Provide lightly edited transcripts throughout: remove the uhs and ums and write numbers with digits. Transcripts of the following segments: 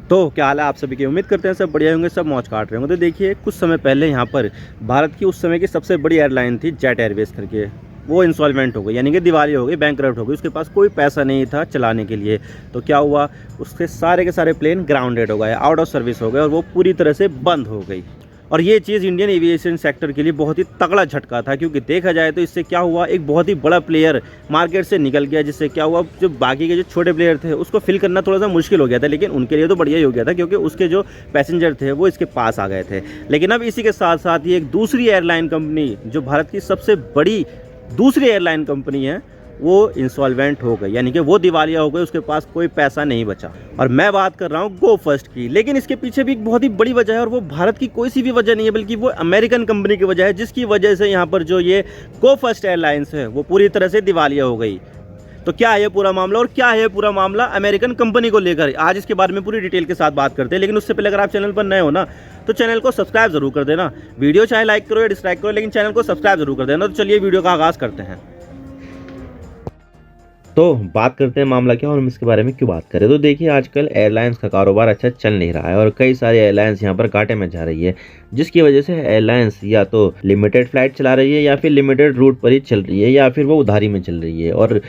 तो क्या हाल है आप सभी की। उम्मीद करते हैं सब बढ़िया होंगे, सब मौज काट रहे होंगे। तो देखिए कुछ समय पहले यहाँ पर भारत की उस समय की सबसे बड़ी एयरलाइन थी जेट एयरवेज करके, वो इंसॉल्वेंट हो गई, यानी कि दिवाली हो गई, बैंकरप्ट हो गई। उसके पास कोई पैसा नहीं था चलाने के लिए। तो क्या हुआ, उसके सारे के सारे प्लेन ग्राउंडेड हो गए, आउट ऑफ सर्विस हो गए और वो पूरी तरह से बंद हो गई। और ये चीज़ इंडियन एविएशन सेक्टर के लिए बहुत ही तगड़ा झटका था, क्योंकि देखा जाए तो इससे क्या हुआ, एक बहुत ही बड़ा प्लेयर मार्केट से निकल गया, जिससे क्या हुआ, जो बाकी के जो छोटे प्लेयर थे उसको फिल करना थोड़ा सा मुश्किल हो गया था। लेकिन उनके लिए तो बढ़िया ही हो गया था, क्योंकि उसके जो पैसेंजर थे वो इसके पास आ गए थे। लेकिन अब इसी के साथ साथ ही एक दूसरी एयरलाइन कंपनी, जो भारत की सबसे बड़ी दूसरी एयरलाइन कंपनी है, वो इंसॉल्वेंट हो गई, यानी कि वो दिवालिया हो गई, उसके पास कोई पैसा नहीं बचा। और मैं बात कर रहा हूँ गो फर्स्ट की। लेकिन इसके पीछे भी एक बहुत ही बड़ी वजह है, और वो भारत की कोई सी भी वजह नहीं है, बल्कि वो अमेरिकन कंपनी की वजह है, जिसकी वजह से यहाँ पर जो ये गो फर्स्ट एयरलाइंस है वो पूरी तरह से दिवालिया हो गई। तो क्या है ये पूरा मामला, और क्या है ये पूरा मामला अमेरिकन कंपनी को लेकर, आज इसके बारे में पूरी डिटेल के साथ बात करते हैं। लेकिन उससे पहले अगर आप चैनल पर नए हो ना, तो चैनल को सब्सक्राइब जरूर कर देना। वीडियो चाहे लाइक करो या डिसलाइक करो, लेकिन चैनल को सब्सक्राइब जरूर कर देना। तो चलिए वीडियो का आगाज़ करते हैं। तो बात करते हैं मामला क्या और हम इसके बारे में क्यों बात करें। तो देखिए आजकल एयरलाइंस का कारोबार अच्छा चल नहीं रहा है और कई सारी एयरलाइंस यहाँ पर घाटे में जा रही है, जिसकी वजह से एयरलाइंस या तो लिमिटेड फ्लाइट चला रही है या फिर लिमिटेड रूट पर ही चल रही है या फिर वो उधारी में चल रही है। और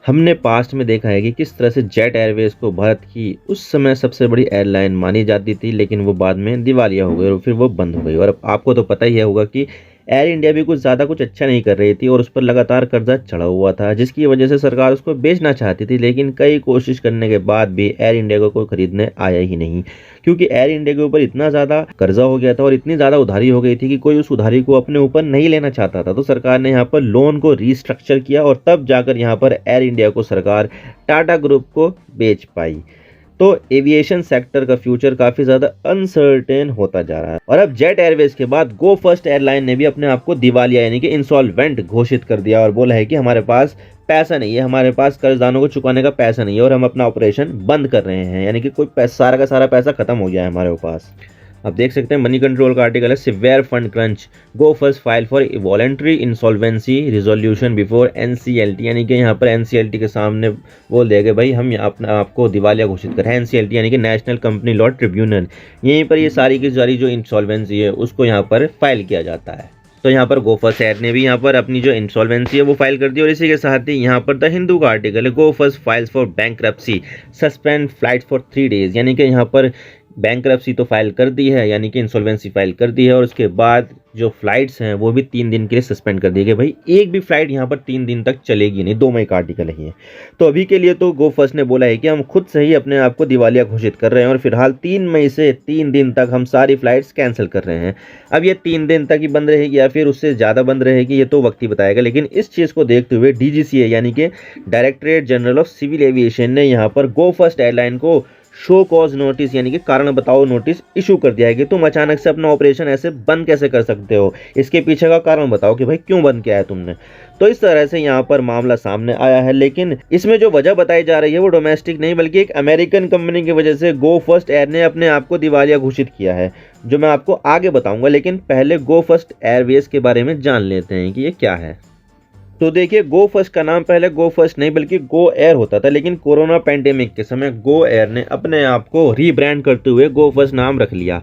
हमने पास्ट में देखा है कि किस तरह से जेट एयरवेज को भारत की उस समय सबसे बड़ी एयरलाइन मानी जाती थी, लेकिन वो बाद में दिवालिया हो गई और फिर वो बंद हो गई। और आपको तो पता ही है होगा कि एयर इंडिया भी कुछ ज़्यादा कुछ अच्छा नहीं कर रही थी और उस पर लगातार कर्जा चढ़ा हुआ था, जिसकी वजह से सरकार उसको बेचना चाहती थी। लेकिन कई कोशिश करने के बाद भी एयर इंडिया को कोई खरीदने आया ही नहीं, क्योंकि एयर इंडिया के ऊपर इतना ज़्यादा कर्जा हो गया था और इतनी ज़्यादा उधारी हो गई थी कि कोई उस उधारी को अपने ऊपर नहीं लेना चाहता था। तो सरकार ने यहाँ पर लोन को रीस्ट्रक्चर किया और तब जाकर यहाँ पर एयर इंडिया को सरकार टाटा ग्रुप को बेच पाई। तो एविएशन सेक्टर का फ्यूचर काफ़ी ज़्यादा अनसर्टेन होता जा रहा है। और अब जेट एयरवेज के बाद गो फर्स्ट एयरलाइन ने भी अपने आप को दिवालिया यानी कि इंसॉल्वेंट घोषित कर दिया और बोला है कि हमारे पास पैसा नहीं है, हमारे पास कर्जदारों को चुकाने का पैसा नहीं है और हम अपना ऑपरेशन बंद कर रहे हैं, यानी कि कोई सारा का सारा पैसा खत्म हो गया है हमारे पास। अब देख सकते हैं मनी कंट्रोल का आर्टिकल है, severe fund crunch, go first file for voluntary insolvency resolution before NCLT, यानी कि यहाँ पर एनसीएलटी के सामने बोल दिया कि भाई हम अपना आपको दिवालिया घोषित कर रहे हैं। एनसीएलटी यानी कि नेशनल कंपनी लॉ ट्रिब्यूनल, यहीं पर ये सारी की सारी जो इंसॉल्वेंसी है उसको यहाँ पर फाइल किया जाता है। तो यहाँ पर गो फर्स्ट एयर ने भी यहाँ पर अपनी जो इंसॉल्वेंसी है वो फाइल कर दी। और इसी के साथ ही यहाँ पर द हिंदू का आर्टिकल है, go first files for bankruptcy suspend flight for 3 days, यानी कि यहाँ पर बैंकरप्सी तो फाइल कर दी है, यानी कि इंसॉल्वेंसी फाइल कर दी है और उसके बाद जो फ्लाइट्स हैं वो भी 3 दिन के लिए सस्पेंड कर दी गई। भाई एक भी फ्लाइट यहाँ पर 3 दिन तक चलेगी नहीं, 2 मई का आर्टिकल है ये। तो अभी के लिए तो गो फर्स्ट ने बोला है कि हम खुद से ही अपने आप को दिवालिया घोषित कर रहे हैं और फिलहाल 3 मई से 3 दिन तक हम सारी फ्लाइट्स कैंसिल कर रहे हैं। अब ये 3 दिन तक ही बंद रहेगी या फिर उससे ज़्यादा बंद रहेगी ये तो वक्त ही बताएगा। लेकिन इस चीज़ को देखते हुए डीजीसीए यानी कि Directorate General of Civil Aviation ने यहाँ पर गो फर्स्ट एयरलाइन को शो कॉज नोटिस यानी कि कारण बताओ नोटिस इशू कर दिया है कि तुम अचानक से अपना ऑपरेशन ऐसे बंद कैसे कर सकते हो, इसके पीछे का कारण बताओ कि भाई क्यों बंद किया है तुमने। तो इस तरह से यहाँ पर मामला सामने आया है। लेकिन इसमें जो वजह बताई जा रही है वो डोमेस्टिक नहीं बल्कि एक अमेरिकन कंपनी की वजह से गो फर्स्ट एयर ने अपने आप को दिवालिया घोषित किया है, जो मैं आपको आगे बताऊंगा। लेकिन पहले गो फर्स्ट एयरवेज के बारे में जान लेते हैं कि ये क्या है। तो देखिए गो फर्स्ट का नाम पहले गो फर्स्ट नहीं बल्कि गो एयर होता था, लेकिन कोरोना पैंडेमिक के समय गो एयर ने अपने आप को रीब्रांड करते हुए गो फर्स्ट नाम रख लिया।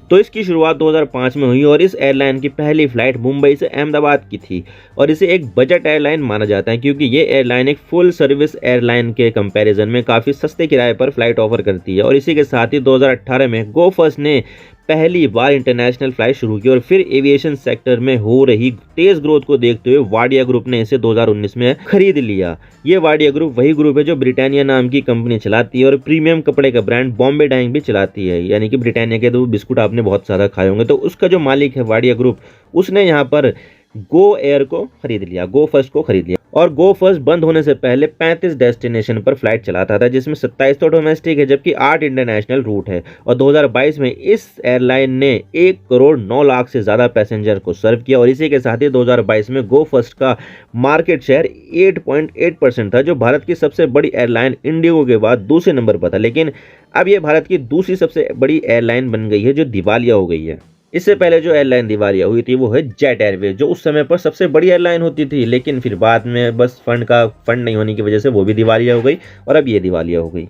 तो इसकी शुरुआत 2005 में हुई और इस एयरलाइन की पहली फ्लाइट मुंबई से अहमदाबाद की थी और इसे एक बजट एयरलाइन माना जाता है, क्योंकि ये एयरलाइन एक फुल सर्विस एयरलाइन के कंपैरिजन में काफ़ी सस्ते किराए पर फ्लाइट ऑफर करती है। और इसी के साथ ही 2018 में गो फर्स्ट ने पहली बार इंटरनेशनल फ्लाइट शुरू की और फिर एविएशन सेक्टर में हो रही तेज ग्रोथ को देखते हुए वाडिया ग्रुप ने इसे 2019 में खरीद लिया। ये वाडिया ग्रुप वही ग्रुप है जो ब्रिटानिया नाम की कंपनी चलाती है और प्रीमियम कपड़े का ब्रांड बॉम्बे डाइंग भी चलाती है, यानी कि ब्रिटानिया के तो बिस्कुट आपने बहुत ज़्यादा खाए होंगे। तो उसका जो मालिक है वाडिया ग्रुप, उसने यहाँ पर गो एयर को खरीद लिया, गो फर्स्ट को खरीद लिया। और गो फर्स्ट बंद होने से पहले 35 डेस्टिनेशन पर फ्लाइट चलाता था, जिसमें 27 तो डोमेस्टिक है जबकि 8 इंटरनेशनल रूट है। और 2022 में इस एयरलाइन ने 1 करोड़ 9 लाख से ज़्यादा पैसेंजर को सर्व किया। और इसी के साथ ही 2022 में गो फर्स्ट का मार्केट शेयर 8.8% था, जो भारत की सबसे बड़ी एयरलाइन इंडिगो के बाद दूसरे नंबर पर था। लेकिन अब ये भारत की दूसरी सबसे बड़ी एयरलाइन बन गई है जो दिवालिया हो गई है। इससे पहले जो एयरलाइन दिवालिया हुई थी वो है जेट एयरवेज, जो उस समय पर सबसे बड़ी एयरलाइन होती थी, लेकिन फिर बाद में बस फंड नहीं होने की वजह से वो भी दिवालिया हो गई और अब ये दिवालिया हो गई।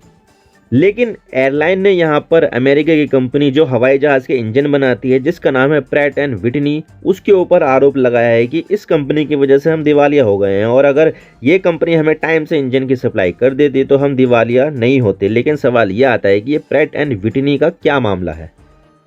लेकिन एयरलाइन ने यहाँ पर अमेरिका की कंपनी जो हवाई जहाज के इंजन बनाती है, जिसका नाम है प्रैट एंड विटनी, उसके ऊपर आरोप लगाया है कि इस कंपनी की वजह से हम दिवालिया हो गए हैं, और अगर ये कंपनी हमें टाइम से इंजन की सप्लाई कर देती तो हम दिवालिया नहीं होते। लेकिन सवाल यह आता है कि ये प्रैट एंड विटनी का क्या मामला है।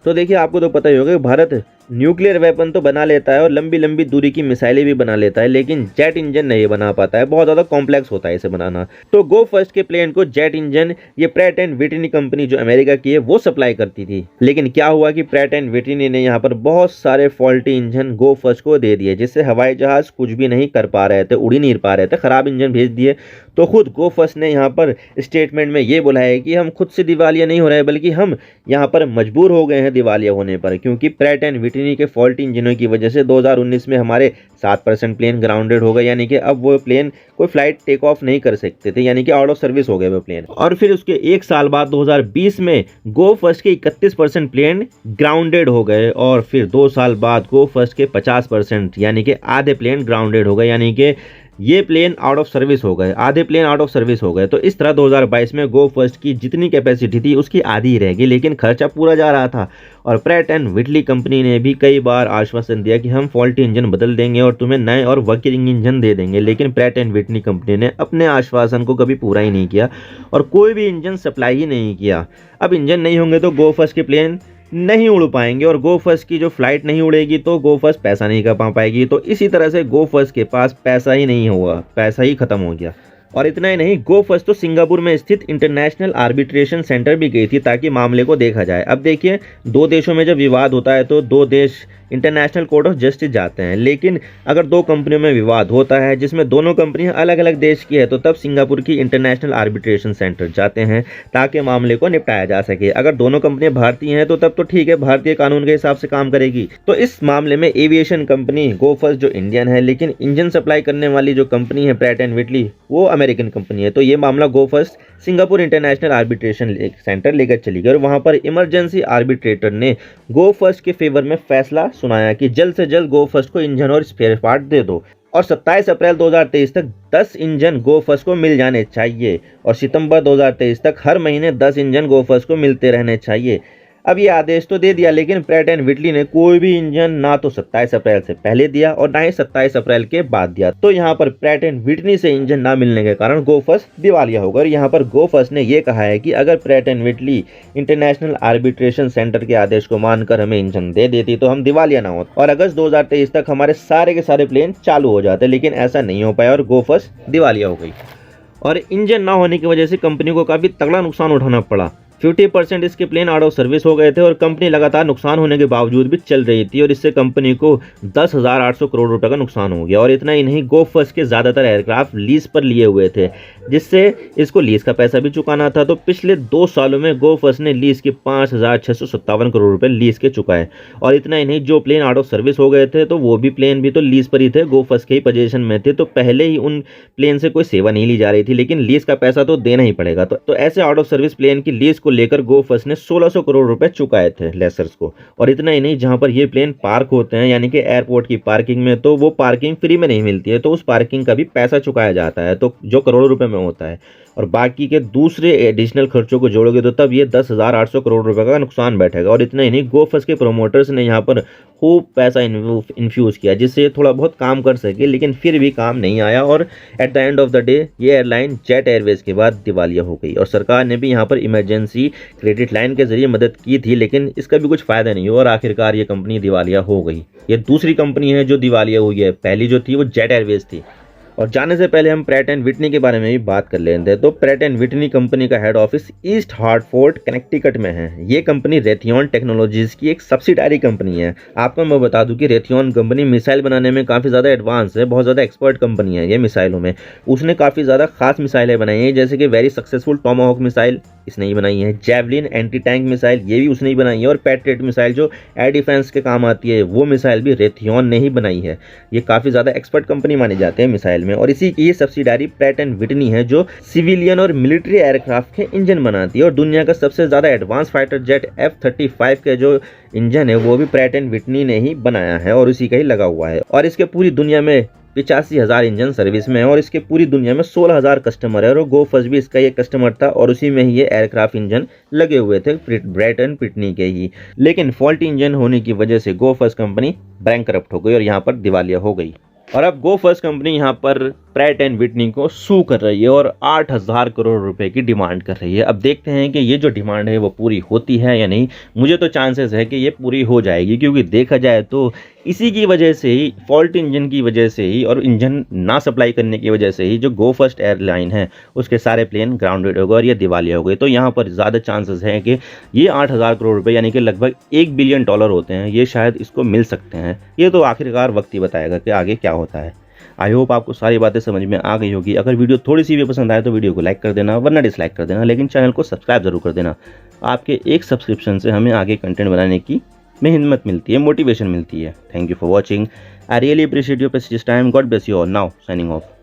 तो देखिए, आपको तो पता ही होगा कि भारत न्यूक्लियर वेपन तो बना लेता है और लंबी लंबी दूरी की मिसाइलें भी बना लेता है, लेकिन जेट इंजन नहीं बना पाता है। बहुत ज़्यादा कॉम्प्लेक्स होता है इसे बनाना। तो गो फर्स्ट के प्लेन को जेट इंजन ये प्रैट एंड विटनी कंपनी जो अमेरिका की है वो सप्लाई करती थी। लेकिन क्या हुआ कि प्रैट एंड विटनी ने यहाँ पर बहुत सारे फॉल्टी इंजन गो फर्स्ट को दे दिए, जिससे हवाई जहाज कुछ भी नहीं कर पा रहे थे, उड़ ही नहीं पा रहे थे, खराब इंजन भेज दिए। तो खुद गो फर्स्ट ने यहाँ पर स्टेटमेंट में ये बोला है कि हम खुद से दिवालिया नहीं हो रहे, बल्कि हम यहाँ पर मजबूर हो गए हैं दिवालिया होने पर, क्योंकि प्रैट एंड विटनी के फॉल्टी इंजनों की वजह से 2019 में हमारे 7% प्लेन ग्राउंडेड हो गए, यानी कि अब वो प्लेन कोई फ्लाइट टेक ऑफ नहीं कर सकते थे, यानी कि आउट ऑफ सर्विस हो गए वो प्लेन। और फिर उसके एक साल बाद 2020 में गो फर्स्ट के 31% प्लेन ग्राउंडेड हो गए, और फिर 2 साल बाद गो फर्स्ट के 50% यानी कि आधे प्लेन ग्राउंडेड हो गए, यानी कि ये प्लेन आउट ऑफ सर्विस हो गए, आधे प्लेन आउट ऑफ सर्विस हो गए। तो इस तरह 2022 में गो फर्स्ट की जितनी कैपेसिटी थी उसकी आधी ही रह गई, लेकिन खर्चा पूरा जा रहा था। और प्रैट एंड विटनी कंपनी ने भी कई बार आश्वासन दिया कि हम फॉल्टी इंजन बदल देंगे और तुम्हें नए और वर्किंग इंजन दे देंगे, लेकिन प्रैट एंड विटनी कंपनी ने अपने आश्वासन को कभी पूरा ही नहीं किया और कोई भी इंजन सप्लाई ही नहीं किया। अब इंजन नहीं होंगे तो गो फर्स्ट के प्लेन नहीं उड़ पाएंगे, और गो फर्स्ट की जो फ्लाइट नहीं उड़ेगी तो गो फर्स्ट पैसा नहीं कमा पाएगी। तो इसी तरह से गो फर्स्ट के पास पैसा ही नहीं हुआ, पैसा ही खत्म हो गया। और इतना ही नहीं, गो फर्स्ट तो सिंगापुर में स्थित इंटरनेशनल आर्बिट्रेशन सेंटर भी गई थी ताकि मामले को देखा जाए। अब देखिए, दो देशों में जब विवाद होता है तो दो देश इंटरनेशनल कोर्ट ऑफ जस्टिस जाते हैं, लेकिन अगर दो कंपनियों में विवाद होता है जिसमें दोनों कंपनियां अलग अलग देश की है, तो तब सिंगापुर की इंटरनेशनल आर्बिट्रेशन सेंटर जाते हैं ताकि मामले को निपटाया जा सके। अगर दोनों कंपनियां भारतीय हैं तो तब तो ठीक है, भारतीय कानून के हिसाब से काम करेगी। तो इस मामले में एविएशन कंपनी गो फर्स्ट जो इंडियन है, लेकिन इंजन सप्लाई करने वाली जो कंपनी है प्रैट एंड विटनी वो अमेरिकन कंपनी है। तो ये मामला go first Singapore international arbitration centre लेकर चली गई, और वहां पर इमरजेंसी आर्बिट्रेटर ने गो फर्स्ट के फेवर में फैसला सुनाया कि जल्द से जल्द गो फर्स्ट को इंजन और स्पेयर पार्ट दे दो, और 27 अप्रैल 2023 तक 10 इंजन गो फर्स्ट को मिल जाने चाहिए, और सितंबर 2023 तक हर महीने 10 इंजन गो फर्स्ट को मिलते रहने चाहिए। अब ये आदेश तो दे दिया, लेकिन प्रैट एंड विटनी ने कोई भी इंजन ना तो 27 अप्रैल से पहले दिया और ना ही 27 अप्रैल के बाद दिया। तो यहाँ पर प्रैट एंड विटनी से इंजन ना मिलने के कारण गो फर्स्ट दिवालिया होगा। और यहाँ पर गो फर्स्ट ने यह कहा है कि अगर Pratt and Whitney international arbitration centre के आदेश को मानकर हमें इंजन दे देती तो हम दिवालिया ना होते और अगस्त 2023 तक हमारे सारे के सारे प्लेन चालू हो जाते, लेकिन ऐसा नहीं हो पाया और गो फर्स्ट दिवालिया हो गई। और इंजन ना होने की वजह से कंपनी को काफी तगड़ा नुकसान उठाना पड़ा। 50% इसके प्लेन आउट ऑफ सर्विस हो गए थे, और कंपनी लगातार नुकसान होने के बावजूद भी चल रही थी, और इससे कंपनी को 10,800 करोड़ रुपए का नुकसान हो गया। और इतना ही नहीं, गो फर्स्ट के ज़्यादातर एयरक्राफ्ट लीज पर लिए हुए थे, जिससे इसको लीज का पैसा भी चुकाना था। तो पिछले 2 सालों में गो फर्स्ट ने लीज के 5,657 करोड़ रुपए लीज के चुकाए। और इतना ही नहीं, जो प्लेन आउट ऑफ सर्विस हो गए थे तो वो भी प्लेन भी तो लीज पर ही थे, गो फर्स्ट के ही पोजीशन में थे। तो पहले ही उन प्लेन से कोई सेवा नहीं ली जा रही थी, लेकिन लीज का पैसा तो देना ही पड़ेगा। तो ऐसे आउट ऑफ सर्विस प्लेन की लीज को लेकर गो फर्स्ट ने 1600 करोड़ रुपए चुकाए थे लेसर्स को। और इतना ही नहीं, जहां पर ये प्लेन पार्क होते हैं यानी कि एयरपोर्ट की पार्किंग में, तो वो पार्किंग फ्री में नहीं मिलती है, तो उस पार्किंग का भी पैसा चुकाया जाता है, तो जो करोड़ों रुपए में होता है। और बाकी के दूसरे एडिशनल खर्चों को जोड़ोगे तो तब ये 10,800 करोड़ रुपए का नुकसान बैठेगा। और इतना ही नहीं, गो फर्स्ट के प्रोमोटर्स ने यहाँ पर खूब पैसा इन्फ्यूज़ किया जिससे ये थोड़ा बहुत काम कर सके, लेकिन फिर भी काम नहीं आया, और at the end of the day ये एयरलाइन जेट एयरवेज के बाद दिवालिया हो गई। और सरकार ने भी यहाँ पर इमरजेंसी क्रेडिट लाइन के जरिए मदद की थी, लेकिन इसका भी कुछ फ़ायदा नहीं हुआ और आखिरकार ये कंपनी दिवालिया हो गई। ये दूसरी कंपनी है जो दिवालिया हुई है, पहली जो थी वो जेट एयरवेज थी। और जाने से पहले हम प्रैट एंड विटनी के बारे में भी बात कर लेते हैं। तो प्रैट एंड विटनी कंपनी का head office east Hartford Connecticut में है। ये कंपनी रेथियन टेक्नोलॉजीज की एक सब्सिडारी कंपनी है। आपको मैं बता दूं कि रेथियन कंपनी मिसाइल बनाने में काफ़ी ज़्यादा एडवांस है, बहुत ज़्यादा एक्सपर्ट कंपनी है ये मिसाइलों में। उसने काफ़ी ज़्यादा खास मिसाइलें बनाई हैं, जैसे कि वेरी सक्सेसफुल टॉमाहॉक मिसाइल इसने ही बनाई है, जैवलिन एंटी टैंक मिसाइल ये भी उसने ही बनाई है, और पैट्रियट मिसाइल जो एयर डिफेंस के काम आती है वो मिसाइल भी रेथियन ने ही बनाई है। ये काफ़ी ज़्यादा एक्सपर्ट कंपनी मानी जाती है मिसाइल में, और इसी की सब्सिडारी प्रैट एंड विटनी है जो सिविलियन और मिलिट्री एयरक्राफ्ट के इंजन बनाती है। और दुनिया का सबसे ज़्यादा एडवांस फाइटर जेट F-35 के जो इंजन है वो भी प्रैट एंड विटनी ने ही बनाया है और उसी का ही लगा हुआ है। और इसके पूरी दुनिया में 85,000 इंजन सर्विस में है और इसके पूरी दुनिया में 16,000 कस्टमर है। और गो फर्स्ट भी इसका ये कस्टमर था और उसी में ही ये एयरक्राफ्ट इंजन लगे हुए थे प्रैट एंड विटनी के ही। लेकिन फॉल्टी इंजन होने की वजह से गो फर्स्ट कंपनी बैंकरप्ट हो गई और यहाँ पर दिवालिया हो गई। और अब गो फर्स्ट कंपनी यहाँ पर प्रैट एंड विटनी को सू कर रही है और 8,000 करोड़ रुपए की डिमांड कर रही है। अब देखते हैं कि ये जो डिमांड है वो पूरी होती है या नहीं। मुझे तो चांसेस है कि ये पूरी हो जाएगी, क्योंकि देखा जाए तो इसी की वजह से ही, फॉल्ट इंजन की वजह से ही और इंजन ना सप्लाई करने की वजह से ही जो गो फर्स्ट एयरलाइन है उसके सारे प्लेन ग्राउंडेड हो गए और ये दिवालिया हो गए। तो यहाँ पर ज़्यादा चांसेस हैं कि ये 8,000 करोड़ रुपए यानी कि लगभग $1 बिलियन होते हैं, ये शायद इसको मिल सकते हैं। ये तो आखिरकार वक्त ही बताएगा कि आगे क्या होता है। आई होप आपको सारी बातें समझ में आ गई होगी। अगर वीडियो थोड़ी सी भी पसंद आए तो वीडियो को लाइक कर देना, वरना डिसलाइक कर देना, लेकिन चैनल को सब्सक्राइब जरूर कर देना। आपके एक सब्सक्रिप्शन से हमें आगे कंटेंट बनाने की हिम्मत मिलती है, मोटिवेशन मिलती है। Thank you for watching. I really appreciate your precious time. God bless you all. Now signing off.